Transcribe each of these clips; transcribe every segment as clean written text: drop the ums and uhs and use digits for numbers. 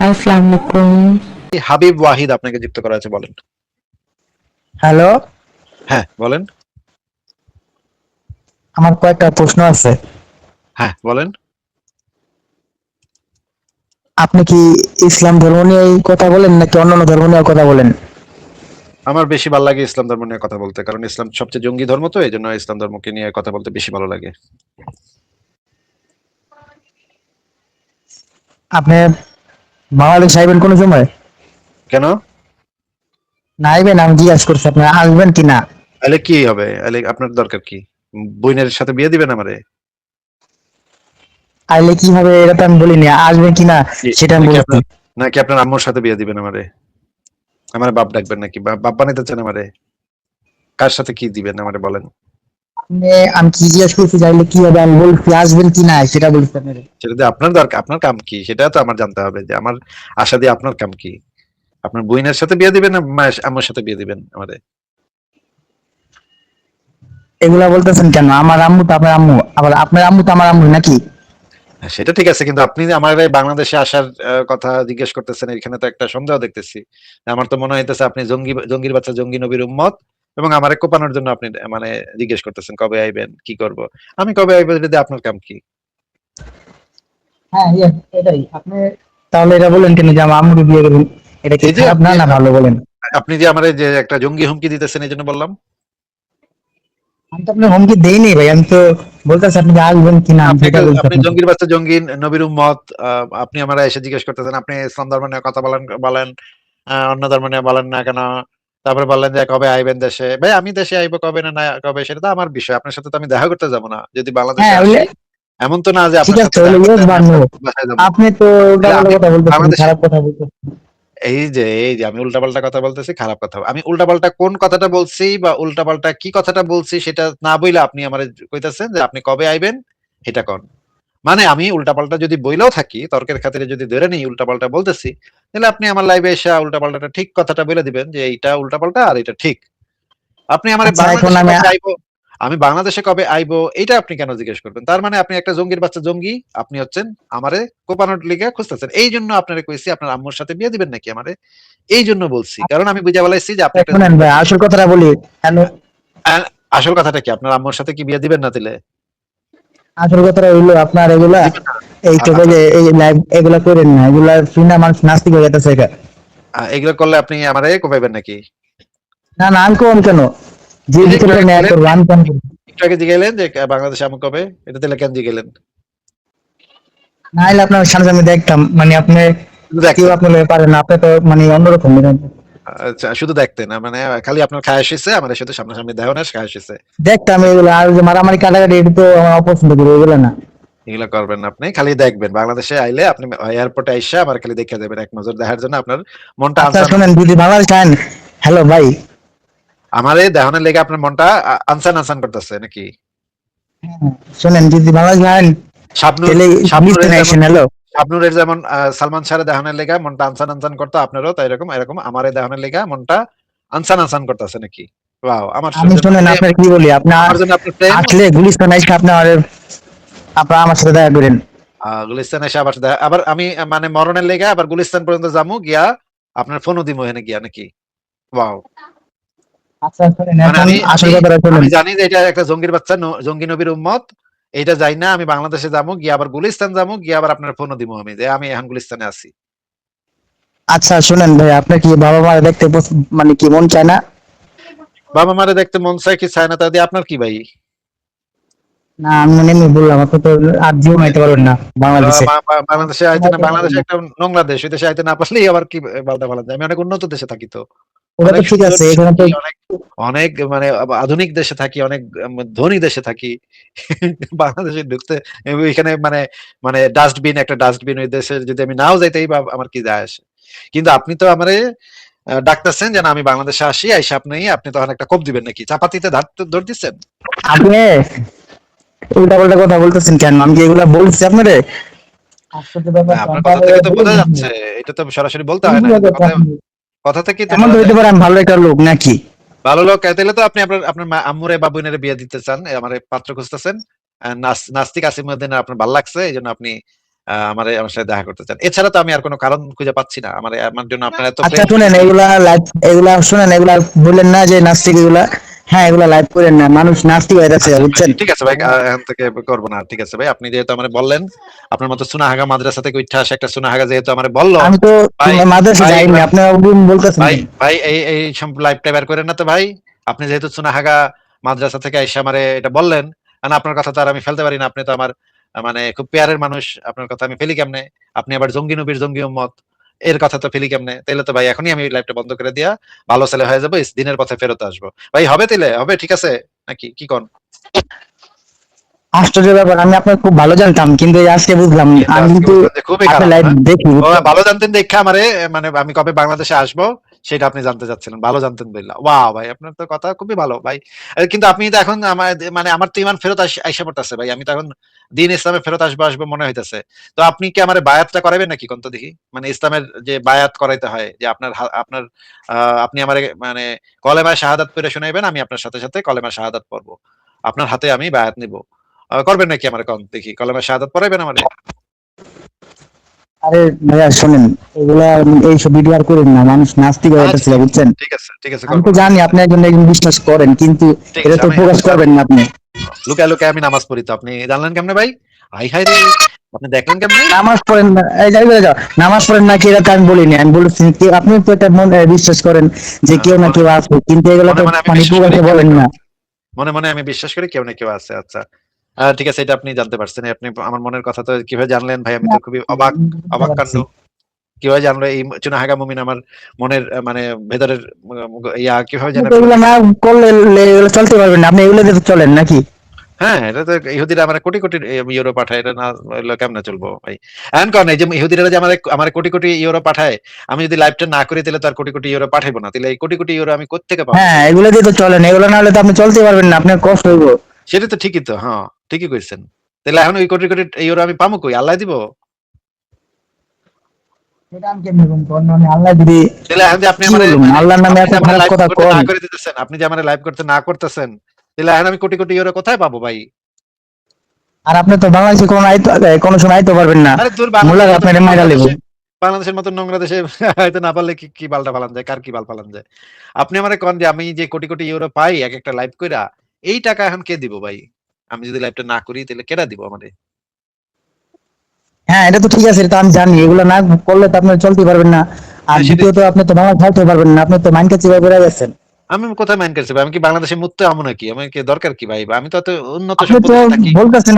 আসসালামু আলাইকুম। হাবিব ওয়াহিদ আপনাকে যুক্ত করা আছে, বলেন। হ্যালো, হ্যাঁ, বলেন। আমার কয়েকটা প্রশ্ন আছে। হ্যাঁ, বলেন। আপনি কি ইসলাম ধর্ম নিয়েই কথা বলেন নাকি অন্যান্য ধর্ম নিয়ে কথা বলেন? আমার বেশি ভালো লাগে ইসলাম ধর্ম নিয়ে কথা বলতে, কারণ ইসলাম সবচেয়ে জঙ্গি ধর্ম, তো এই জন্য ইসলাম ধর্মকে নিয়ে কথা বলতে বেশি ভালো লাগে। আপনি বাংলাদেশ আইবেন কোন সময়? কেন? না আইবেন, আমি জিজ্ঞাসা করছি আপনি আসবেন কি না। তাহলে কি হবে? তাহলে আপনার দরকার কি? বইনের সাথে বিয়ে দিবেন আমারে? আইলে কি হবে এটা তো আমি বলিনি, আসবেন কি না সেটা আমি নাকি বলছি। আপনার নাকি আপনার আম্মুর সাথে বিয়ে দিবেন আমারে? আমার বাপ ডাকবেন নাকি? বাপ বানাইতে চান আমারে? কার সাথে কি দিবেন আমারে বলেন। আমি কি জিজ্ঞাসা করছি চাইলে কি হবে আমি বলছি, আসবেন কি না সেটা বলছি আপনাকে। সেটা দিয়ে আপনার দরকার, আপনার কাম কি সেটা তো আমার জানতে হবে, যে আমার আশা দিয়ে আপনার কাম কি। আপনার বইনের সাথে বিয়ে দিবেন না আম্মুর সাথে বিয়ে দিবেন আমারে? এগুলা বলতেছেন কেন? আমার আম্মু তো আপনার আম্মু, আবার আপনার আম্মু তো আমার আম্মু নাকি? হ্যাঁ, সেটা ঠিক আছে, কিন্তু আপনি যে আমার এই বাংলাদেশে আসার কথা জিজ্ঞেস করতেছেন, এখানে তো একটা সন্দেহ দেখতেছি। আমার তো মনে হইতেছে আপনি জঙ্গির বাচ্চা, জঙ্গি নবীর উম্মত, এবং আমারে কোপানোর জন্য আপনি মানে জিজ্ঞেস করতেছেন কবে আইবেন, কি করব। আমি কবে আইবো যদি আপনার কাম কি? হ্যাঁ, এটাই আপনি তাহলে এটা বলেন কেন যে আমার আম্মুকে বিয়ে করবেন? এটা কি এই যে খারাপ না আপনি না ভালো বলেন? আপনি যে আমারে যে একটা জঙ্গি হুমকি দিতেছেন, এই জন্য বললাম। আমি তো আপনার হুমকি দেইনি ভাই, আমি তো বলতেছি আপনি কি আসবেন কিনা, আমি আপনাকে সেটা বলছি আপনি আপনাকে। জঙ্গির বাচ্চা, জঙ্গি নবীর উম্মত, আপনি আমারে এসে জিজ্ঞেস করতেছেন আপনি ইসলাম ধর্ম নিয়ে কথা বলেন বলেন, অন্য ধর্ম নিয়ে বলেন না কেন। তারপরে বললেন যে কবে আইবেন দেশে। ভাই, আমি দেশে আইবো কবে না না কবে সেটা তো আমার বিষয়, আপনার সাথে তো আমি দেখা করতে যাবো না যদি বাংলাদেশে হ্যাঁ আসি। ওইলে এমন তো না যে ঠিক আপনার সাথে আছে, ওইলে দেখা করতে ইয়েস আমি বানু। আপনার বাসায় যাবো। আপনি তো তাহলে উল্টাপাল্টা আমি কথা বলতেছেন, বাংলাদেশে, খারাপ কথা বলতেছেন। এই যে আমি উল্টাপাল্টা কথা বলতেছি, খারাপ কথা, আমি উল্টাপাল্টা কোন কথাটা বলছি বা উল্টাপাল্টা কি কথাটা বলছি সেটা না বইলে আপনি আমার কইতাছেন যে আপনি কবে আইবেন, এটা কোন। মানে আমি উল্টাপাল্টা যদি বইলেও থাকি, তর্কের খাতিরে যদি ধরে নিই উল্টাপাল্টা বলতেছি, তাহলে আপনি আমার লাইভে এসে উল্টাপাল্টাটা ঠিক কথাটা বলে দিবেন যে এইটা উল্টাপাল্টা আর এটা ঠিক। আপনি আমার আচ্ছা এখন বাংলাদেশে আমি কবে আইবো, আমি বাংলাদেশে কবে আইবো এটা আপনি কেন জিজ্ঞেস করবেন? তার মানে আপনি একটা জঙ্গির বাচ্চা জঙ্গি, আপনি হচ্ছেন আমারে কোপানোর লিগে খুঁজতেছেন। এই জন্য আপনারে কইছি আপনার আম্মুর সাথে বিয়ে দিবেন নাকি আমারে, এই জন্য বলছি, কারণ আমি বুঝা বলাইছি যে আপনি একটা শোনেন জঙ্গির ভাই, বাচ্চা আসল জঙ্গি। কথাটা বলি। হ্যালো, আসল কথাটা কি, আপনার আম্মুর সাথে কি বিয়ে দিবেন না দিলে? আসল কথাটা হইলো আপনার এগুলা দিবেন না? এই তো আচ্ছা, যে এই লাইভ এগুলা করেন না, এগুলা শুনে মানুষ নাস্তিক হয়ে যেতেছে এটা। এগুলো করলে আপনি আমারে কোপাইবেন নাকি? না না, আমি কোন কেন? যে এই যে একটু বিচার আগে ন্যায় জিগাইলেন, করবো আমি কেন করবো? একটু আগে জিগাইলেন যে বাংলাদেশে আমু কবে, এটা তাহলে কেন জিগাইলেন? না হলে আপনার সামনে দেখতাম, মানে আপনি শুধু কেউ দেখতেন? আপনার পারেন না, আপনি তো মানে অন্যরকম এরকম। আচ্ছা, শুধু দেখতেন না, মানে খালি আপনার খায় এসেছে, আমাদের সাথে সামনাসামনি দেহ না, খায় এসেছে। দেখতাম এগুলো, আর যে মারামারি কাটাকাটি এটা তো আমার অপছন্দ করি এগুলো না। এগুলো করবেন না, আপনি খালি দেখবেন। বাংলাদেশে আইলে আপনি এয়ারপোর্টে আইসা আমার খালি দেখে যাবেন, এক নজর দেখার জন্য আপনার মনটা আচ্ছা আনসান। শোনেন, যদি বাংলাদেশ আইন, হ্যালো ভাই। আমার এই দেহনের লেগে আপনার মনটা আনসান আনসান করতেছে নাকি? হ্যাঁ, শোনেন যদি বাংলাদেশ আইন শাবনূর তাহলে শাবনূরের গুলিস্তান যেমন আসেন। হ্যালো, শাবনূরের যেমন সালমান শাহের দেহনের লেগা মনটা আনসান আনসান করতো, আপনারও তাই এরকম এরকম আমার এই দেহনের লেগা মনটা আনসান আনসান করতেছে নাকি? ওয়াও, আমার আমি জন্য শোনেন প্রেম, আপনার কি বলি, আপনার আমার জন্য আপনার প্রেম। আসলে গুলিস্তান আইসা আপনার আপনার আমার সাথে দেখা করেন। গুলিস্তান এসে আবার আবার আমি মানে মরণের লেগে আবার গুলিস্তান পর্যন্ত যামু, গিয়া আপনার ফোনও দিমু এখানে গিয়া নাকি? ওয়াও। আচ্ছা শোনেন, মানে এখন আমি আসল আমি কথাটা আমি শোনেন। জানি যে এটা একটা জঙ্গির বাচ্চা, জঙ্গি নবীর উম্মত। এইটা যাই না, আমি বাংলাদেশে যাবো, গিয়ে আবার গুলিস্তান যাবো, গিয়ে আবার আপনার ফোনও দিমু আমি যে আমি এখন গুলিস্তানে আছি। আচ্ছা শোনেন ভাই, আপনার কি বাবা মা দেখতে মানে কি মন চায় না? বাবা মারে দেখতে মন চায় কি চায় না তা দিয়ে আপনার কি ভাই? না আমি মানে এমনি বললাম, আপনি তো আর জীবন মানে আইতে পারবেন না বাংলাদেশে। বাংলাদেশে আইতে না, বাংলাদেশে একটা নোংরা দেশ, ওই দেশে আইতে না পারলেই আবার কি বালতা ফালান যায়। আমি অনেক উন্নত দেশে থাকি তো, ওটা তো অনেক ঠিক সুন্দর আছে, দেশে এখানে থাকি, তো অনেক অনেক মানে আধুনিক দেশে থাকি, অনেক ধনী দেশে থাকি। বাংলাদেশে ঢুকতে এখানে মানে মানে ডাস্টবিন, একটা ডাস্টবিন, ওই দেশে যদি আমি নাও যাইতেই বা আমার কি যায় আসে। কিন্তু আপনি তো আমারে ডাকতেছেন যে না আমি বাংলাদেশে আসি, আইসা আপনি আপনি তখন একটা কোপ দিবেন নাকি? চাপাতিতে ধর দিচ্ছেন? আপনি উল্টা পাল্টা কথা বলতেছেন কেন? আমি কি এগুলা বলছি আপনারে? আশ্চর্য ব্যাপার তো, আপনার আমি তো কথা আবার থেকে তো বলে বোঝা দিছি। যাচ্ছে, এটা তো সরাসরি বলতে কি হয় না, বুঝা এটা তো যাচ্ছে কথা, আপনি? কথা থেকেই তো এমন তো বোঝা হইতে যায়। পারে আমি ভালো একটা লোক নাকি? ভালো লোক তাইলে তো আপনি আপনার আপনার আম্মুরে বা বোনেরে বিয়ে দিতে চান, আমার পাত্র খুঁজতেছেন। নাস্তিক আসিমউদ্দিন আপনার ভালো লাগছে, এই জন্য আপনি আমার সাথে দেখা করতে চান। এছাড়া তো আমি আর কোনো কারণ খুঁজে পাচ্ছি না। আমার জন্য আপনার এত আচ্ছা প্রেম শুনেন, প্রীতি। এগুলা লাইভ, এগুলা শুনেন, এগুলা বললেন না যে নাস্তিক এগুলা, হ্যাঁ এগুলা লাইভ করেন না, মানুষ নাস্তিক হয়ে যাচ্ছে আচ্ছা ভাই, বুঝছেন। ঠিক আছে ভাই, এখন থেকে করব না। ঠিক আছে ভাই, আপনি যেহেতু আমারে বললেন, আপনার মতো সুনাহাগা মাদ্রাসা থেকে উঠে আসা একটা সুনাহাগা যেহেতু আমারে বললো, আমি তো ভাই মাদ্রাসা ভাই যাইনি, আপনি অগ্রিম বলতেছেন ভাই কেন? ভাই এই সব লাইভটা বের করেন না তো ভাই। আপনি যেহেতু সুনাহাগা মাদ্রাসা থেকে আইসা আমারে এটা বললেন, কারণ আপনার কথা তো আর আমি ফেলতে পারি না। আপনি তো আমার মানে খুব পেয়ারের মানুষ, আপনার কথা আমি ফেলি কেমনে? আপনি আবার জঙ্গি নবীর জঙ্গি উম্মত, এর কথা তো ফেলি কেমনে? তাইলে তো ভাই এখনই আমি লাইভটা বন্ধ করে দিয়া ভালো ছেলে হয়ে যাবো, দিনের পথে ফেরত আসবো। ভাই হবে তাইলে? হবে, ঠিক আছে নাকি কি কোন? আশ্চর্য ব্যাপার, আমি আপনার খুব ভালো জানতাম কিন্তু এই আজকে বুঝলাম। কিন্তু আমি আজকে কিন্তু বুঝলাম যে খুবই আপনার খারাপ, লাইভ হ্যাঁ? দেখি ও বুঝছেন। ভালো জানতেন দেখে আমারে, মানে আমি কবে বাংলাদেশে আসবো সেটা আপনি জানতে চাচ্ছিলেন। ভালো জানতেন বললা। ওয়াও ভাই, আপনার তো কথা খুবই ভালো ভাই। কিন্তু আপনি তো এখন মানে আমার তো ইমান ফেরত আইসা পড়তেছে ভাই। আমি তো এখন দিন ইসলামে ফেরত আসবো মনে হইতেছে। তো আপনি কি আমারে বায়াতটা করাবেন নাকি কোন তো দেখি? মানে ইসলামের যে বায়াত করাইতে হয়, যে আপনার আপনি আমারে মানে কলেমা শাহাদাত পড়ে শোনাইবেন, আমি আপনার সাথে সাথে কলেমা শাহাদাত পড়বো। আপনার হাতে আমি বায়াত নিব। করবেন নাকি আমারে কোন দেখি? কলেমা শাহাদাত পড়াইবেন আমারে? আরে ভাইয়া শোনেন, এগুলা এইসব ভিডিও আর করেন না, মানুষ নাস্তিক হয়ে আচ্ছা যাচ্ছে ঠিক আছে, বুঝছেন। ঠিক আছে, ঠিক আছে, আমি করব তো না। জানি আপনি একজন বিশ্বাস করেন, কিন্তু ঠিক এটা আছে, তো আমি প্রকাশ আচ্ছা, করবেন না আপনি। লুকায় লুকায় আমি নামাজ পড়ি তো আপনি জানলেন কেমনে ভাই? হাই হাই রে, আপনি দেখলেন কেমনে? নামাজ পড়েন না, এই যাই বলে যাও, নামাজ পড়েন না কি এটা তো আমি বলিনি, আমি বলেছি কি আপনি তো এটা মনে বিশ্বাস করেন যে কেউ না মনে কেউ আছে, কিন্তু এগুলো মনে তো মনে আমি মানে বিশ্বাস করি প্রকাশে কেউ না বলেন কেউ না। আছে। মনে মনে আমি বিশ্বাস করি কেউ না কেউ আছে। আচ্ছা, ঠিক আছে, এটা আপনি জানতে পারছেন। আপনি আমার মনের কথা তো কিভাবে জানলেন ভাই? আমি তো খুবই অবাক, বুঝতে অবাক কাণ্ড। পারছি। কিভাবে জানলো এই চুনাহাগা মুমিন আমার মনের মানে ভেতরের কিভাবে আপনি জেনে তো ফেললো এগুলো দেখি? না করলে এগুলো চলতে পারবেন না, আপনি এগুলো দিয়ে তো চলেন নাকি? হ্যাঁ, এটা তো ইহুদিরা আমার কোটি কোটি ইউরো পাঠায়, এটা না হইলে কেমনে চলবো ভাই? এখন কোন এই যে ইহুদিরা যে আমার কোটি কোটি ইউরো পাঠায়, আমি যদি লাইভটা না করি তাহলে তো আর কোটি কোটি ইউরো পাঠাইবো না। তাহলে এই কোটি কোটি ইউরো আমি কোত্থেকে পাবো হ্যাঁ ভাই? এগুলো দিয়ে তো চলেন, এগুলো না হলে তো আপনি চলতে পারবেন না, আপনার কষ্ট হইব। সেটা তো ঠিকই তো, হ্যাঁ, ঠিকই কইছেন। তাহলে এখন ওই কোটি কোটি ইউরো আমি পাবো কই? আল্লাহ দিব? সেটা আমি কেমনে বলবো, মানে আল্লাহ যদি, তাহলে এখন যে আপনি কি আমারে বলবেন মানে আল্লাহর নামে আপনি এত যে আমারে খারাপ লাইভ কথা করতে কোন? না করে দিতেছেন, আপনি যে আমারে লাইভ করতে না করতেছেন, তাহলে এখন আমি কোটি কোটি ইউরো কোথায় পাবো ভাই? আর আপনি তো বাংলাদেশে কোনো আইতে, কোনো সময় আইতে পারবেন না, আরে দূর, মোল্লা বাংলাদেশের মতো আপনার মাইরা নোংরা লেবো। দেশে, বাংলাদেশের মতো নোংরা দেশে হয়তো না পারলে কি কি বালটা ফালান যায়, কার কি বাল ফালান যায়? আপনি আমারে কন যে আমি যে কোটি কোটি ইউরো পাই এক একটা লাইভ কইরা, এই টাকা এখন কে দিব ভাই? আমি যদি লাইভটা না করি তাহলে কেডা দিব আমারে? হ্যাঁ এটা তো ঠিক আছে, এটা তো আমি জানি, এগুলো না করলে তো আপনি চলতে পারবেন না। আর হ্যাঁ, সেটাই দ্বিতীয়ত তো। আপনি তো বাংলা খাইতে পারবেন না, আপনি তো মাইন্ড কাছে বেড়ে গেছেন। আমি কোথায় মাইন্ড করছি ভাই? আমি কি বাংলাদেশে মুততে আমু নাকি? আমার কি দরকার কি ভাই? আমি তো এত উন্নত আপনি তো সভ্য দেশে থাকি। বলতেছেন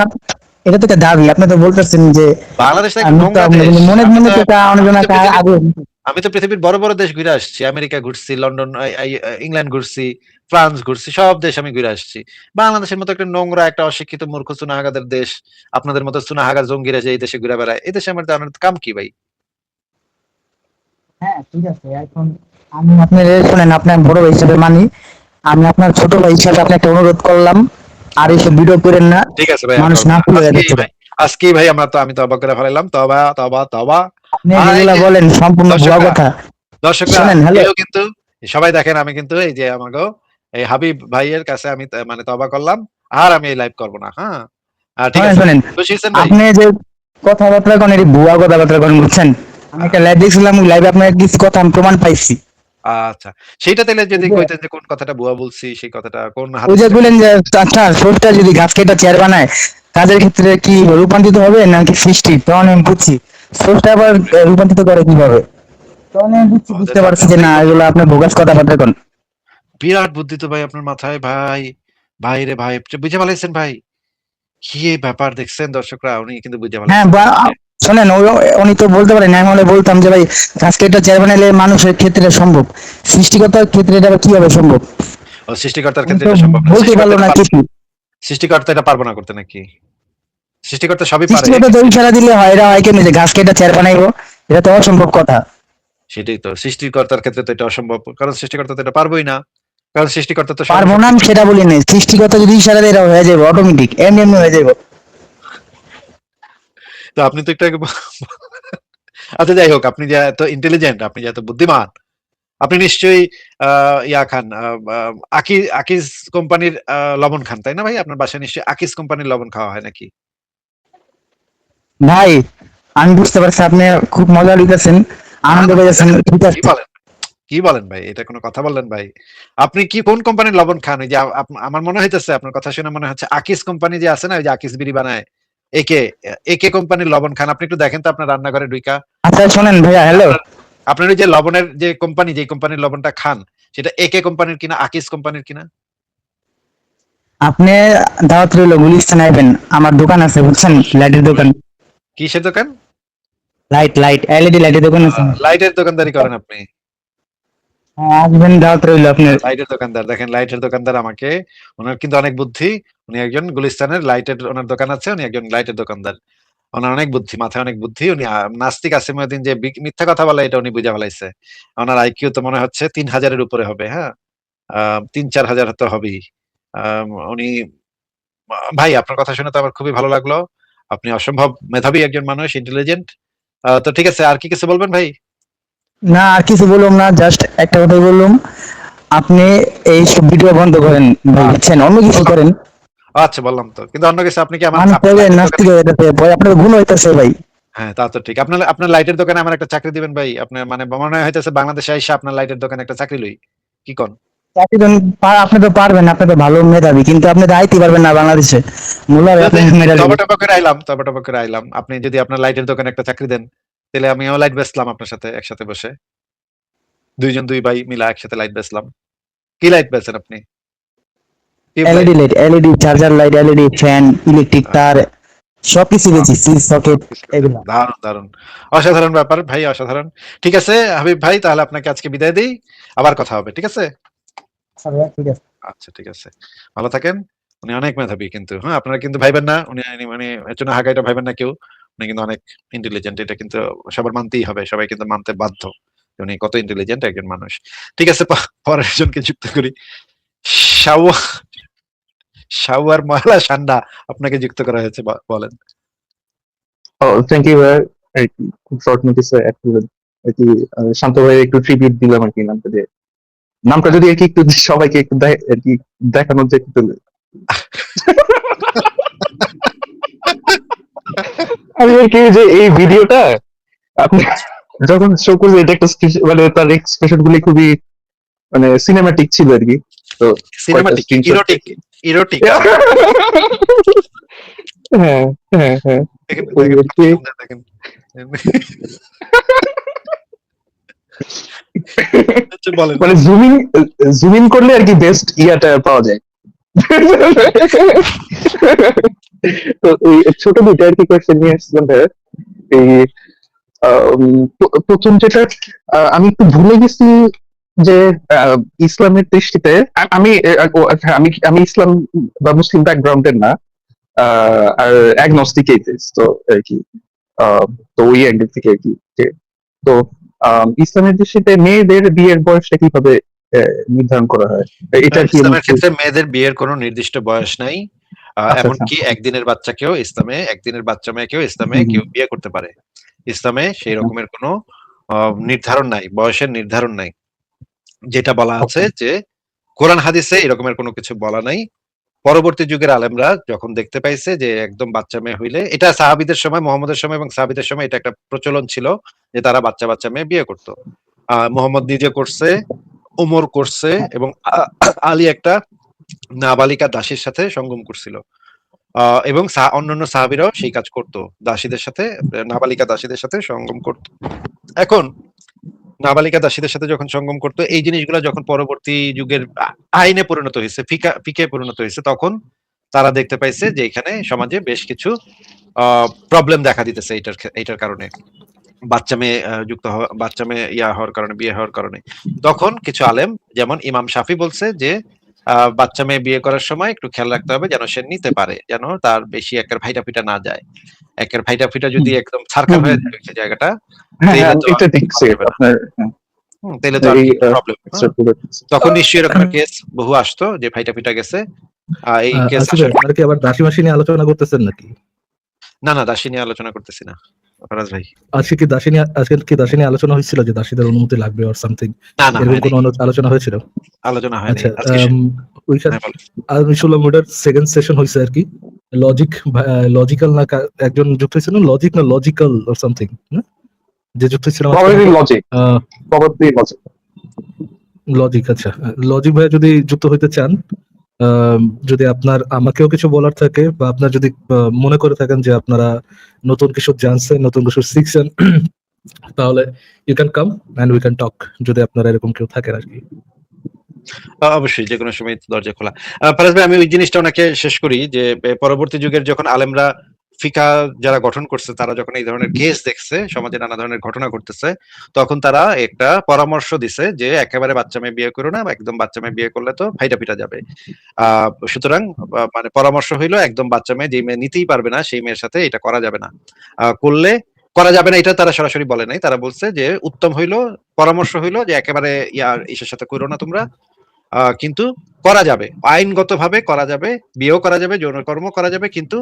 এটা তো একটা দাবি, আপনি তো বলতেছেন যে বাংলাদেশটা একটা আমি তো নোংরা দেশ। কিন্তু মনে আমি মনে তো তো এটা আমি তো অনেকজনকে পৃথিবীর আগে। আমি তো পৃথিবীর বড় বড় দেশ ঘুরে আসছি। আমেরিকা ঘুরছি, লন্ডন, ইংল্যান্ড ঘুরছি, ফ্রান্স ঘুরছি, সব দেশ আমি ঘুরে আসছি। বাংলাদেশের মতো একটা নোংরা, একটা অশিক্ষিত মূর্খ চুনাহাগাদের দেশ, আপনাদের মতো চুনাহাগা জঙ্গিরা যে এই দেশে ঘুরে বেড়ায়, এই দেশে আমার জানার কাম কি ভাই? হ্যাঁ ঠিক আছে, এখন আমি আপনার শোনেন, আপনার বড় ভাই হিসেবে মানি, আমি আপনার ছোট ভাই হিসেবে আপনাকে অনুরোধ করলাম, আর আচ্ছা, এইসব ভিডিও করেন না, ঠিক আছে ভাই, আর মানুষ করবো না না খুলে আজকেই যাচ্ছে। ভাই। আজকেই ভাই আমি তো অবাক করে ফেলাইলাম। তবা তবা তবা। আপনি আর এই যেগুলা যে বলেন সম্পূর্ণ ভুয়া দর্শকরা কথা। দর্শকরা শোনেন হ্যালো, কেউ কিন্তু, সবাই দেখেন, আমি কিন্তু এই যে আমাগো এই হাবিব ভাইয়ের কাছে আমি মানে তবা করলাম, আর আমি এই লাইভ করবো না, হ্যাঁ? ঠিক শোনেন আছে ভাই, শোনেন, খুশি হয়েছেন ভাই? আপনি যে কথাবার্তা কোন এটি ভুয়া কথাবার্তা কোন বুঝছেন। আমি একটা লাইভ দেখছিলাম, ওই লাইভে আপনার কিছু কথা আমি প্রমাণ পাইছি। আচ্ছা, সেইটা তাহলে ওই যদি যে কইতেন যে কোন কথাটা ভুয়া বলছি, সেই কথাটা কোন ওই যে হাদিসটা বললেন যে আচ্ছা সরটা যদি গাছ কেটে চেয়ার বানায়, কাজের ক্ষেত্রে কি রূপান্তরিত হবে নাকি সৃষ্টি, তখন আমি বুঝছি সোর্সটা আবার রূপান্তরিত করে কিভাবে, তখন আমি বুঝতে পারছি যে আপনি না কত এগুলো আপনার ভোগাস কথাবার্তা কোন। বিরাট বুদ্ধি তো ভাই আপনার মাথায় ভাই। ভাই রে ভাই, বুঝে ফেলাইছেন ভাই। কি এই ব্যাপার দেখছেন দর্শকরা, উনি কিন্তু বুঝে হ্যাঁ ফেলাইছেন। শোনেন, উনি তো বলতে পারেন, আমি হলে বলতাম যে ভাই গাছকে এটা চেয়ার বানাইলে মানুষের ক্ষেত্রে সম্ভব, সৃষ্টিকর্তার ক্ষেত্রে এটা আবার কিভাবে সম্ভব। ও, সৃষ্টিকর্তার উনি ক্ষেত্রে তো এটা সম্ভব না। বলতে পারলো না কিছু। সৃষ্টিকর্তা এটা পারবো না করতে নাকি? সৃষ্টিকর্তা সবই পারে সৃষ্টিকর্তা তো কিন্তু ইশারা দিলে হয়, এটা হয় কেমনি যে গাছকে এটা চেয়ার বানাইবো, এটা তো অসম্ভব কথা। সেটাই তো, সৃষ্টিকর্তার ক্ষেত্রে তো এটা অসম্ভব, কারণ সৃষ্টিকর্তা তো এটা পারবোই না, কারণ সৃষ্টিকর্তা তো পারবো না আমি সর্বশক্তিমান। সেটা বলি নাই, সৃষ্টিকর্তা যদি ইশারা দেয় এটা হয়ে যাবে অটোমেটিক, এমনি এমনি হয়ে যাবে। তো আপনি তো একটু আগে আচ্ছা যাই হোক, আপনি যে এত ইন্টেলিজেন্ট, আপনি যে এত বুদ্ধিমান, আপনি নিশ্চয়ই ইয়া খান, আকিজ কোম্পানির লবণ খান, তাই না ভাই? আপনার বাসায় নিশ্চয়ই আকিজ কোম্পানির লবণ খাওয়া হয় নাকি? ভাই আমি বুঝতে পারছি আপনি খুব মজা নিতেছেন, আনন্দ না, পেয়েছেন, ঠিক কি আছে। বলেন? কি বলেন ভাই? এটা কোনো কথা বললেন ভাই? আপনি কি কোন কোম্পানির লবণ খান? ওই যে আমার মনে হইতেছে আপনার কথা শুনে মনে হচ্ছে আকিস কোম্পানি যে আছে না, ওই যে আকিস বিড়ি বানায়। একে একে কোম্পানির লবণ খান। আপনি একটু দেখেন তো আপনার রান্নাঘরে ঢুইকা। আচ্ছা শোনেন ভাইয়া, হ্যালো। আপনার আপনার ওই যে লবণের যে কোম্পানি, যে কোম্পানির লবণটা খান, সেটা একে কোম্পানির কিনা আকিস কোম্পানির কিনা? আপনি দাওয়াত রইল, গুলিস্তান আইবেন, আমার দোকান আছে বুঝছেন, লাইটের দোকান। কিসের দোকান? লাইট এলইডি লাইটের দোকান আছে। লাইটের দোকানদারি করেন আপনি? হ্যাঁ, আসবেন, দাওয়াত রইল আপনার। লাইটের দোকানদার, দেখেন লাইটের দোকানদার আমাকে, ওনার কিন্তু অনেক বুদ্ধি। উনি একজন গুলিস্তানের লাইটের, ওনার দোকান আছে, উনি একজন লাইটের দোকানদার। ওনার অনেক বুদ্ধি, মাথায় অনেক বুদ্ধি। উনি নাস্তিক আসিমউদ্দিন যে মিথ্যা কথা বলে, এটা উনি বুঝে ফেলাইছে। ওনার আইকিউ তো মনে হচ্ছে ৩,০০০-এর উপরে হবে। হ্যাঁ, ৩-৪ হাজার তো হবেই। উনি, ভাই আপনার কথা শুনে তো আমার খুবই ভালো লাগলো। আপনি অসম্ভব মেধাবী একজন মানুষ, ইন্টেলিজেন্ট। তো ঠিক আছে, আর কি কিছু বলবেন ভাই? না আর কিছু বললাম না, জাস্ট একটা কথাই বললাম, আপনি এই সব ভিডিও বন্ধ করেন ভাই, বুঝছেন, অন্য কিছু বললাম করেন। তো। আচ্ছা বললাম তো, কিন্তু অন্য কিছু আপনি কি আমার মানুষ আপনার চাইলে লাইটের দোকানে, নাস্তিক হয়ে যেতেছে ভাই, আপনার ভুল হইতেছে ভাই। হ্যাঁ তা তো ঠিক, আপনার আপনার লাইটের দোকানে আমার একটা চাকরি দিবেন ভাই? আপনার মানে মনে হইতেছে বাংলাদেশে আইসা আপনার লাইটের দোকানে একটা চাকরি লই, কি কোন? চাকরি আপনি তো পারবেন, আপনি তো ভালো মেধাবী, কিন্তু আপনি তো আইতে পারবেন না বাংলাদেশে, মূল্য আপনি মেধাবী। তবা টবা করে আইলাম, তবা টবা করে আইলাম। আপনি যদি আপনার লাইটের দোকানে একটা চাকরি দেন, তাহলে আমিও লাইট বেচলাম আপনার সাথে একসাথে বসে, দুইজন দুই ভাই মিলা একসাথে লাইট বেচলাম। কি লাইট বেচেন আপনি? Tube light? LED light, LED charger light, LED fan, electric তার, সবকিছু বেশি, সুইচ সকেট এগুলা। দারুন দারুন, অসাধারণ ব্যাপার ভাই, অসাধারণ। ঠিক আছে হাবিব ভাই, তাহলে আপনাকে আজকে বিদায় দিই, আবার কথা হবে, ঠিক আছে? আচ্ছা ভাইয়া, ঠিক আছে। আচ্ছা ঠিক আছে, ভালো থাকেন। উনি অনেক মেধাবী কিন্তু, হ্যাঁ আপনারা কিন্তু ভাইবেন না উনি মানে এর জন্য হাগাইটা ভাইবেন না কেউ। উনি কিন্তু অনেক ইন্টেলিজেন্ট, এটা কিন্তু সবার মানতেই হবে, সবাই কিন্তু মানতে বাধ্য যে উনি কত ইন্টেলিজেন্ট একজন মানুষ। ঠিক আছে, পরের জনকে যুক্ত করি। শাওয়া, শাওয়ার ময়লা সান্ডা, আপনাকে যুক্ত করা হয়েছে, বলেন। ও থ্যাংক ইউ ভাই, আর কি খুব শর্ট নোটিসে একটু আর কি শান্ত ভাই একটু ট্রিবিউট দিলাম আর কি নামটা দিয়ে, নামটা যদি আর কি একটু সবাইকে একটু আর কি দেখানোর যে একটু আমি আর কি যে এই ভিডিওটা আপনি যখন শো করবে, এটা একটা মানে তার এক্সপ্রেশন গুলি খুবই মানে সিনেমাটিক ছিল আর কি, তো কয়েকটা সিনেমাটিক, স্ক্রিনশট ইরোটিক, ইরোটিক। হ্যাঁ হ্যাঁ হ্যাঁ, দেখেন ওই দেখেন আর কি দেখেন। আচ্ছা বলেন। মানে জুমিং করলে আর কি বেস্ট ইয়াটা পাওয়া যায়। তো এই ছোট দুইটা আর কি কোয়েশ্চেন নিয়ে আসছিলাম ভাইয়া। এই প্রথম যেটা আমি একটু ভুলে গেছি যে ইসলামের দৃষ্টিতে আমি হ্যাঁ, আমি ইসলাম বা মুসলিম ব্যাকগ্রাউন্ডের না, আর অ্যাগনস্টিক এথিস্ট তো আর কি, তো ওই অ্যাঙ্গেল থেকে আর কি তো ইসলামের দৃষ্টিতে মেয়েদের বিয়ের বয়সটা কিভাবে নির্ধারণ করা হয়, এটা কি আমি ইসলামের একটু। ক্ষেত্রে মেয়েদের বিয়ের কোনো নির্দিষ্ট বয়স নাই। আচ্ছা আচ্ছা এমনকি একদিনের বাচ্চাকেও ইসলামে, একদিনের বাচ্চা মেয়েকেও ইসলামে হুম, কেউ বিয়ে করতে পারে। ইসলামে সেই আচ্ছা রকমের কোনো নির্ধারণ নাই, বয়সের নির্ধারণ নাই। যেটা বলা আছে ওকে যে কোরআন হাদিসে এরকমের কোনো কিছু বলা নাই। পরবর্তী যুগের আলেমরা যখন দেখতে পাইছে যে একদম বাচ্চা মেয়ে হইলে, এটা সাহাবীদের সময়, মুহাম্মদের সময় এবং সাহাবীদের সময় এটা একটা প্রচলন ছিল যে তারা বাচ্চা বাচ্চা মেয়ে বিয়ে করতো। মুহাম্মদ নিজে করছে, উমর করছে, এবং আলী একটা নাবালিকা দাসীর সাথে সঙ্গম করছিল। এবং অন্যান্য সাহাবীরাও সেই কাজ করত, দাসীদের সাথে, নাবালিকা দাসীদের সাথে সঙ্গম করত। এখন নাবালিকা দাসীদের সাথে যখন সঙ্গম করতো, এই জিনিসগুলো যখন পরবর্তী যুগের আইনে পরিণত হয়েছে, ফিকে পরিণত হয়েছে, তখন তারা দেখতে পাইছে যে এখানে সমাজে বেশ কিছু প্রবলেম দেখা দিতেছে এইটার কারণে, বাচ্চা মেয়ে যুক্ত হওয়া, বাচ্চা মেয়ে হওয়ার কারণে, বিয়ে হওয়ার কারণে। তখন কিছু আলেম যেমন ইমাম শাফি বলছে যে বাচ্চা মেয়ে বিয়ে করার সময় একটু খেয়াল রাখতে হবে যেন সে নিতে পারে, যেন তার বেশি একের ভাইটা ফিটা না যায়। একের ভাইটা ফিটা হুম যদি একদম ছারখার হুম হয়ে হুম। যায় ওই জায়গাটা, হ্যাঁ তাইলে হ্যাঁ, তো আর এটা ঠিক করা সে যাবে না। আপনার, হ্যাঁ, তাইলে তো আর এই কি প্রবলেম। extract করে ফেলছি। তখন নিশ্চয়ই এরকমের কেস বহু আসতো যে ভাইটা ফিটা গেছে। এই কেস আসিফ ভাই, আসার, আপনারা কি আবার দাসী মাসি নিয়ে আলোচনা করতেছেন নাকি? না না দাসী নিয়ে আলোচনা করতেছি না ফরাজ ভাই। আজকে কি দাসী নিয়ে আলোচনা হয়েছিল যে দাসীদের অনুমতি লাগবে অর সামথিং, না না এরকম হয়নি, কোনো আলোচনা হয়েছিল? আলোচনা হয়নি আচ্ছা, আজকে। ওই হ্যাঁ বলো। আমি শুনলাম ওটার সেকেন্ড সেশন হয়েছে আর কি, লজিক্যাল না একজন যুক্ত হয়েছিল লজিক না লজিক্যাল অর সামথিং, যে যুক্ত হয়েছিল probably logic, probably logic. Logic. আচ্ছা, লজিক ভাই যদি যুক্ত হইতে চান, যদি আপনার আমাকেও কিছু বলার থাকে বা আপনার যদি মনে করে থাকেন যে আপনারা নতুন কিছু জানছেন, নতুন কিছু শিখছেন, তাহলে you can come and we can talk, যদি আপনারা এরকম কেউ থাকেন আর কি। অবশ্যই যে কোনো সময় দরজা খোলা। ফারাজ ভাই, আমি ওই জিনিসটা ওনাকে শেষ করি যে পরবর্তী যুগের যখন আলেমরা ফিকা যারা গঠন করছে, তারা যখন এই ধরনের কেস দেখছে, সমাজে নানা ধরনের ঘটনা ঘটতেছে, তখন তারা একটা পরামর্শ দিছে যে একেবারে বাচ্চা মেয়ে বিয়ে করো না, বা একদম বাচ্চা মেয়ে বিয়ে করলে তো ফাইটা পিটা যাবে। সুতরাং মানে পরামর্শ হইলো একদম বাচ্চা মেয়ে, যে মেয়ে নিতেই পারবে না সেই মেয়ের সাথে এটা করা যাবে না। করলে করা যাবে না এটা তারা সরাসরি বলে নাই, তারা বলছে যে উত্তম হইলো, পরামর্শ হইলো যে একেবারে ইসের সাথে করো না তোমরা, কিন্তু করা যাবে, আইনগতভাবে করা যাবে, বিয়েও করা যাবে, যৌনকর্ম করা যাবে, কিন্তু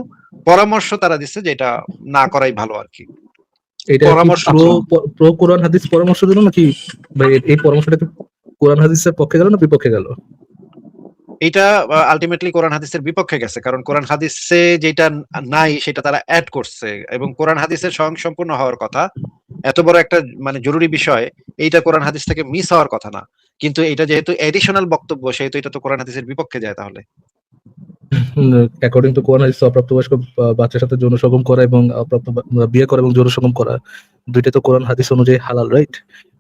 পরামর্শ তারা দিচ্ছে যে এটা না করাই ভালো আর কি। এটা পরামর্শ প্রো কোরআন হাদিস পরামর্শ দিল নাকি ভাই? এই পরামর্শটা কি কোরআন হাদিসের পক্ষে গেল না বিপক্ষে গেল? এটা আলটিমেটলি কোরআন হাদিসের বিপক্ষে গেছে, কারণ কোরআন হাদিসে যেটা নাই সেটা তারা অ্যাড করছে, এবং কোরআন হাদিসের স্বয়ংসম্পূর্ণ হওয়ার কথা, এত বড় একটা মানে জরুরি বিষয়, এইটা কোরআন হাদিস থেকে মিস হওয়ার কথা না, কিন্তু এটা যেহেতু এডিশনাল বক্তব্য, সেহেতু এটা তো কোরআন হাদিসের বিপক্ষে যায়। তাহলে অ্যাকর্ডিং টু কোরআন হাদিস, অপ্রাপ্তবয়স্ক বাচ্চার সাথে যৌন সঙ্গম করা এবং বিয়ে করা এবং যৌন সঙ্গম করা, দুইটা তো কোরআন হাদিস অনুযায়ী হালাল, রাইট?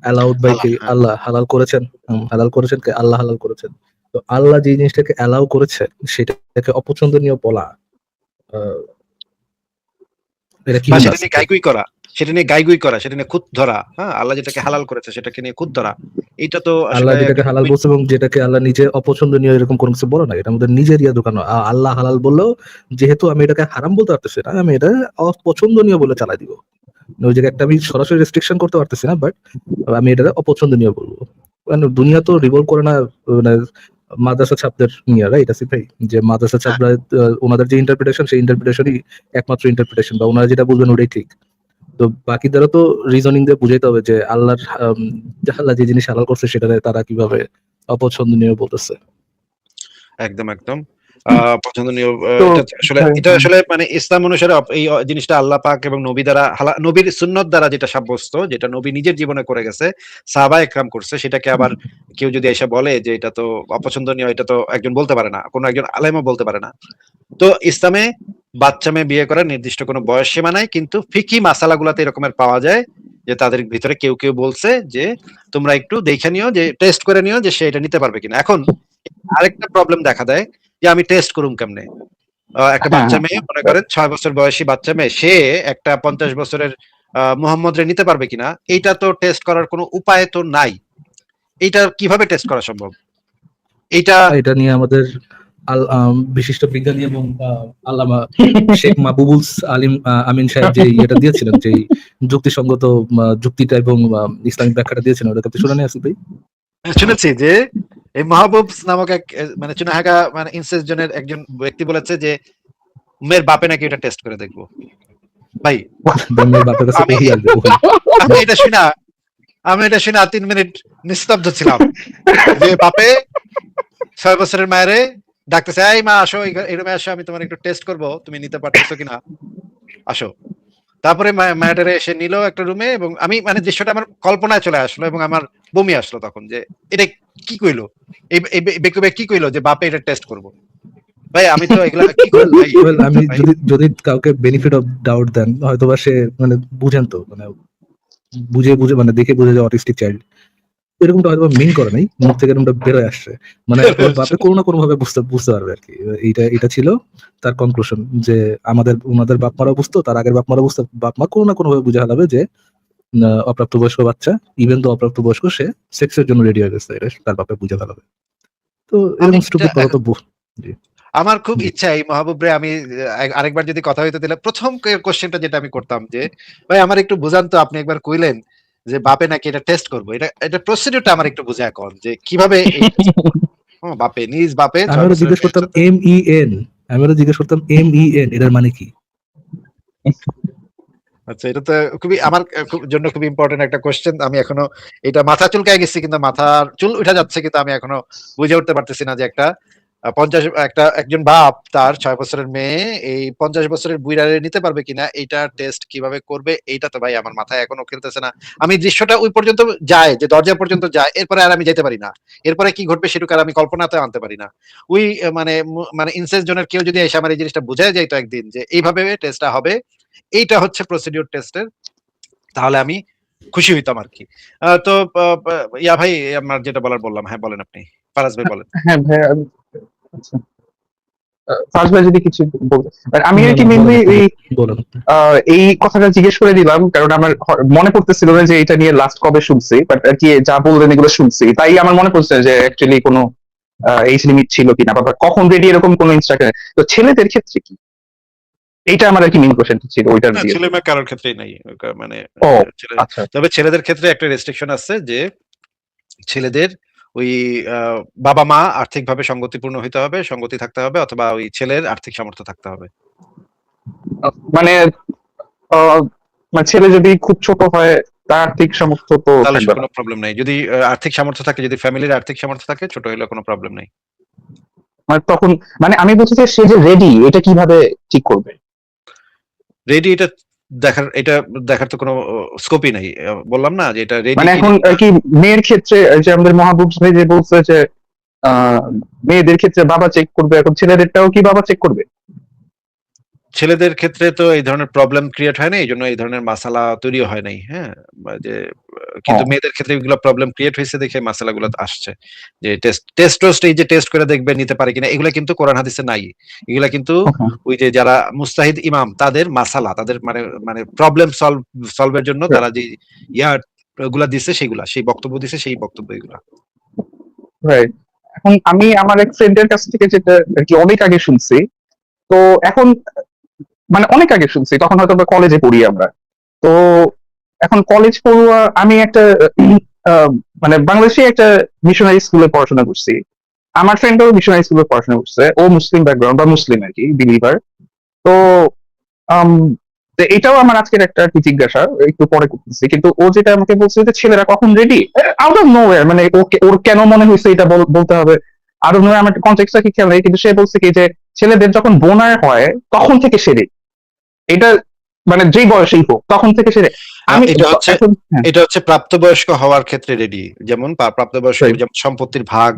অ্যালাউড বাই কে? হ্যাঁ। আল্লাহ হালাল করেছেন। হালাল করেছেন কে? আল্লাহ হালাল করেছেন। তো আল্লাহ যে জিনিসটাকে অ্যালাউ করেছে সেটাকে অপছন্দনীয় বলা, এটা কি? সেটা নিয়ে গাইগুই করা, সেটা নিয়ে গাইগুই করা, সেটা নিয়ে খুঁত ধরা, হ্যাঁ, আল্লাহ যেটাকে হালাল করেছে সেটাকে নিয়ে খুঁত ধরা, এটা তো আল্লাহ যেটাকে হালাল বলছে এবং যেটাকে আল্লাহ নিজে অপছন্দনীয় এরকম কোনো কিছু বলে না, এটা আমাদের নিজের ঢুকানো। আল্লাহ হালাল বললেও যেহেতু আমি এটাকে হারাম বলতে পারতেছি না, আমি এটা অপছন্দনীয় বলে চালাই দিব। ওই জায়গায় একটা আমি সরাসরি রেস্ট্রিকশন করতে পারতেছি না, বাট আমি এটা অপছন্দনীয় বলবো। কারণ দুনিয়া তো রিভলভ করে না মানে মাদ্রাসা ছাত্রদের নিয়ে, রাইট আসিফ ভাই? যে মাদ্রাসা ছাত্ররা ওনাদের যে ইন্টারপ্রিটেশন, সেই ইন্টারপ্রিটেশনই একমাত্র ইন্টারপ্রিটেশন, বা ওনারা যেটা বলবেন ওটাই ঠিক। তো বাকিদেরও তো রিজনিং দিয়ে বুঝাইতে হবে যে আল্লাহর আল্লাহ যে জিনিস হালাল করছে সেটা তারা কিভাবে অপছন্দনীয় বলতেছে। একদম পছন্দনীয়। এটা আসলে মানে ইসলাম অনুসারে এই জিনিসটা আল্লাহ পাক এবং নবী দ্বারা নবীর সুন্নত দ্বারা যেটা সাব্যস্ত, যেটা নবী নিজের জীবনে করে গেছে, সাহাবা একরাম করছে, সেটাকে আবার কেউ যদি এসে বলে যে এটা তো অপছন্দনীয়, এটা তো একজন বলতে পারে না, কোনো একজন আলেমও বলতে পারে না। তো ইসলামে বাচ্চা মেয়ে বিয়ে করার নির্দিষ্ট কোনো বয়স সীমা নাই, কিন্তু ফিকি মাসালাগুলাতে এরকমের পাওয়া যায় যে তাদের ভিতরে কেউ কেউ বলছে যে তোমরা একটু দেখে নিও, যে টেস্ট করে নিও যে সে এটা নিতে পারবে কিনা। এখন আরেকটা প্রবলেম দেখা দেয় যে আমি টেস্ট করুম কেমনে? একটা বাচ্চা মেয়ে, মনে করেন 6 বছর বয়সী বাচ্চা মেয়ে, সে একটা 50 বছরের মোহাম্মদ রে নিতে পারবে কিনা, এইটা তো টেস্ট করার কোনো উপায় তো নাই। এইটা কিভাবে টেস্ট করা সম্ভব? এটা নিয়ে আমাদের বিশিষ্ট বিজ্ঞানী এবং আল্লামা শেখ মাহবুবুল আমিন সাহেব যে এটা দিয়েছিলেন, যে যুক্তিসঙ্গত যুক্তিটা এবং ইসলামিক ব্যাখ্যাটা দিয়েছিলেন, ওটা আপনি শুনে নেই আসিফ ভাই? শুনেছি যে এই মাহবুব নামক এক মানে চুনাহাগা মানে ইনসেস জনের একজন ব্যক্তি বলেছে যে মেয়ের বাপে নাকি এটা টেস্ট করে দেখবো। ভাই বাপের কাছে আমি আমি এটা শুনে 3 মিনিট নিস্তব্ধ ছিলাম যে বাপে 6 বছরের মায়েরে ডাকতেছে, এই মা আসো, এই রুমে আসো, আমি তোমার একটু টেস্ট করবো তুমি নিতে পারতেছো কিনা, আসো। তারপরে মায়াটারে এসে নিল একটা রুমে, এবং আমি মানে দৃশ্যটা আমার কল্পনায় চলে আসলো এবং আমার বমি আসলো তখন, যে এটা কি কইলো, এই বেকুবে কি কইলো যে বাপে এটা টেস্ট করবো। ভাই আমি তো এগুলা কি করব ভাই? আমি যদি কাউকে বেনিফিট অফ ডাউট দেন, হয়তোবা সে মানে বুঝেন তো, মানে বুঝে মানে দেখে বুঝে যে অটিস্টিক চাইল্ড, এরকমটা হয়তো মিন করে নাই, মুখ থেকে এরকমটা বেরোয় আসছে, মানে ওর বাপে কোনো না কোনো ভাবে বুঝতে পারবে আর কি। এটা ছিল তার কনক্লুশন, যে ওনাদের বাপ মারা বুঝতো, তার আগের বাপ মারা বুঝতো, বাপ মা কোনো না কোনো ভাবে বুঝে হালাবে যে অপ্রাপ্তবয়স্ক বাচ্চা, ইভেন তো অপ্রাপ্তবয়স্ক, সে সেক্সের জন্য রেডি হয়ে গেছে, এটা তার বাপে বুঝে হালাবে। তো এরকম স্টুপিড কথা তো আমার খুব ইচ্ছা এই মাহবুব রে আমি আরেকবার যদি কথা হইতে দিলে, প্রথম কোশ্চেনটা যেটা আমি করতাম যে ভাই আমার একটু বুঝান তো, আপনি একবার কইলেন যে বাপে নাকি এটা টেস্ট করবো, এটা প্রসিডিউরটা আমার একটু বুঝায় কোন, যে কিভাবে বাপে নিজ বাপে আমরা জিজ্ঞেস করতাম MEN, এটার মানে কি? আচ্ছা, এটা তো খুবই আমার জন্য খুবই ইম্পর্টেন্ট একটা কোশ্চেন। আমি এখনো এটা মাথা চুলকায় গেছি, কিন্তু মাথার চুল উঠে যাচ্ছে, কিন্তু আমি এখনো বুঝে উঠতে পারতেছি না যে একটা একজন বাপ তার 6 বছরের মেয়ে এই 50 বছরের বুইড়ারে নিতে পারবে কিনা এইটা টেস্ট কিভাবে করবে এইটা তো ভাই আমার মাথায় এখনো খেলতেছে না। আমি দৃশ্যটা ওই পর্যন্ত যায় যে দরজা পর্যন্ত যায়, এরপরে আর আমি যেতে পারি না। এরপরে কি ঘটবে সেটুকু আর আমি কল্পনাতে আনতে পারি না। ওই মানে ইনসেস্ট জনের কেউ যদি এসে আমার এই জিনিসটা বুঝায় যাইতো একদিন যে এইভাবে টেস্টটা হবে, এইটা হচ্ছে প্রসিডিউর টেস্টের, তাহলে আমি খুশি হইতাম আরকি। তো ইয়া ভাই আমার যেটা বলার বললাম। হ্যাঁ, বলেন আপনি। ফারাজ ভাই বলেন। হ্যাঁ ভাইয়া, আচ্ছা, ফার্স্ট ভাই যদি কিছু বলতে, আর আমি আর কি না, মেনলি বলেন এই আপনি, বলেন আপনি। এই কথাটা জিজ্ঞেস করে দিলাম কারণ আমার মনে পড়তেছিল না যে এটা নিয়ে লাস্ট কবে শুনছি, বাট আর কি যা বললেন এগুলো শুনছি, তাই আমার মনে পড়ছে যে অ্যাকচুয়ালি কোনো এজ লিমিট ছিল কিনা বা কখন রেডি এরকম কোনো ইনস্ট্রাকশন। তো ছেলেদের ক্ষেত্রে কি, এইটা আমার আর কি মেইন কোশ্চেন ছিল ওইটার না, দিয়ে। ছেলে মেয়ে কারোর ক্ষেত্রেই নাই। মানে ও ছেলে, আচ্ছা, তবে ছেলেদের ক্ষেত্রে একটা রেস্ট্রিকশন আছে যে ছেলেদের ওই বাবা মা আর্থিকভাবে সঙ্গতিপূর্ণ হইতে হবে, সঙ্গতি থাকতে হবে, অথবা ওই ছেলের আর্থিক সামর্থ্য থাকতে হবে। মানে আহ, মানে ছেলে যদি খুব ছোট হয় তার আর্থিক সামর্থ্য তো তাহলে থাকবে না, কোনো প্রবলেম নাই। যদি আর্থিক সামর্থ্য থাকে, যদি ফ্যামিলির আর্থিক সামর্থ্য থাকে, ছোট হইলেও কোনো প্রবলেম নাই। মানে তখন, মানে আমি বলছি যে সে যে রেডি এটা কিভাবে ঠিক করবে? রেডি এটা দেখার তো কোনো স্কোপই নাই। বললাম না যে এটা রেডি মানে কি এখন রেডি আর না। কি মেয়ের ক্ষেত্রে এই যে আমাদের মাহবুব ভাই যে বলছে যে আহ মেয়েদের ক্ষেত্রে বাবা চেক করবে, এখন ছেলেদেরটাও কি বাবা চেক করবে? ছেলেদের ক্ষেত্রে তো এই ধরনের প্রবলেম ক্রিয়েট হয় না, এই জন্য এই ধরনের মাসালা তৈরিও হয় নাই। হ্যাঁ, বা যে কিন্তু ও মেয়েদের ক্ষেত্রে এগুলো প্রবলেম ক্রিয়েট হয়েছে দেখে মাসালাগুলো আসছে। যে টেস্ট এই যে টেস্ট করে দেখবে নিতে পারে কিনা, এগুলা কিন্তু কোরআন হাদিসে নাই। এগুলা কিন্তু ওকে, ওই যে যারা মুস্তাহিদ ইমাম তাদের মাসালা, তাদের মানে মানে প্রবলেম সলভের জন্য তারা যে ইয়া গুলা দিছে, সেগুলা সেই বক্তব্য দিছে, সেই বক্তব্য এগুলা। রাইট। এখন আমি আমার এক ফ্রেন্ডের কাছ থেকে যেটা আর কি অনেক আগে শুনছি, তো এখন মানে অনেক আগে শুনছি, তখন হয়তো আমরা কলেজে পড়ি আমরা। তো এখন কলেজ পড়ুয়া আমি একটা আহ, মানে বাংলাদেশে একটা মিশনারি স্কুলে পড়াশোনা করছি। আমার ফ্রেন্ডও মিশনারি স্কুলে পড়াশোনা করছে, ও মুসলিম ব্যাকগ্রাউন্ড বা মুসলিম আর কি বিলিভার। তো আম, তো এটাও আমার আজকের একটা আর কি জিজ্ঞাসা, একটু পরে করতেছি, কিন্তু ও যেটা আমাকে বলছে যে ছেলেরা কখন রেডি, আউট অফ নো মানে ওর কেন মনে হয়েছে এটা বলতে হবে, আরো নয় আমার কনটেক্সটটা কি খেয়াল নেই, কিন্তু সে বলছে কি যে ছেলেদের যখন বোনার হয় তখন থেকে সে ready। এটা মানে যেই বয়সেই হোক তখন থেকে সে ready। আমি এটা হচ্ছে এখন হ্যাঁ, এটা হচ্ছে প্রাপ্তবয়স্ক হওয়ার ক্ষেত্রে রেডি। যেমন প্রাপ্তবয়স্ক, right, যেমন সম্পত্তির ভাগ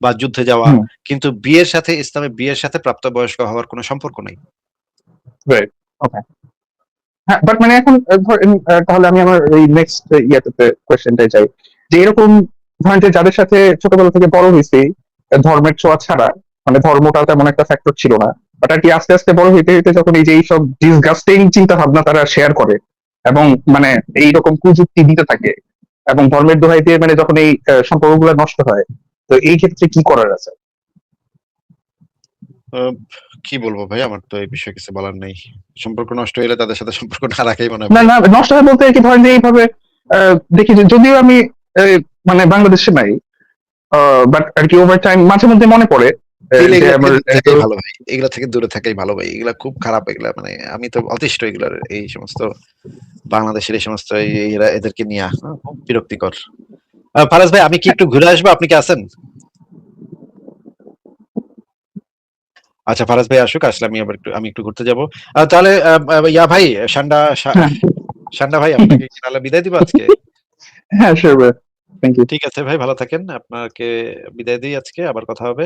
বা যুদ্ধে যাওয়া। হুম, কিন্তু ইসলামে বিয়ের সাথে প্রাপ্তবয়স্ক হওয়ার কোনো সম্পর্ক নেই। right, okay, হ্যাঁ, বাট মানে এখন ধরেন, তাহলে আমি আমার এই নেক্সট ইয়াতে কোয়েশ্চেনটাই চাই, যে এরকম ধরেন যে যাদের সাথে ছোটবেলা থেকে বড় হয়েছি ধর্মের ছোঁয়া ছাড়া, মানে ধর্মটা তেমন একটা ফ্যাক্টর ছিল না, বাট আর কি আস্তে আস্তে বড় হইতে হইতে যখন এই যে এইসব ডিসগাস্টিং চিন্তা ভাবনা তারা শেয়ার করে এবং মানে এইরকম কুযুক্তি দিতে থাকে এবং ধর্মের দোহাই দিয়ে মানে যখন এই সম্পর্কগুলো নষ্ট হয়, তো এই ক্ষেত্রে কি করার আছে? আহ, কি বলবো ভাই, আমার তো এই বিষয়ে কিছু বলার নেই। সম্পর্ক নষ্ট হলে তাদের সাথে সম্পর্ক না রাখাই মনে হয় না ভালো। না, নষ্ট হয় বলতে আর কি ধরেন যে এইভাবে দেখি যে যদিও আমি মানে বাংলাদেশে নাই, বাট আর কি ওভার টাইম মাঝে মধ্যে মনে পড়ে তাহলে যে এগুলা থেকে আমার দূরে থাকাই ভালো ভাই, এগুলা থেকে দূরে থাকাই ভালো ভাই, এগুলা খুব খারাপ। এগুলা মানে আমি তো অতিষ্ঠ এগুলার, এই সমস্ত বাংলাদেশের এই সমস্ত এদেরকে নিয়ে খুব বিরক্তিকর। ফারাজ ভাই, আমি কি একটু ঘুরে আসবো, আপনি কি আছেন? আচ্ছা, ফারাজ ভাই আসুক, আসলে আমি একটু ঘুরতে যাব। তাহলে ইয়া ভাই, হ্যাঁ, সান্ডা ভাই, আপনাকে কি তাহলে বিদায় দিব আজকে? হ্যাঁ শিওর, থ্যাংক ইউ। ঠিক আছে ভাই, ভালো থাকেন। আপনাকে বিদায় দিই আজকে, আবার কথা হবে।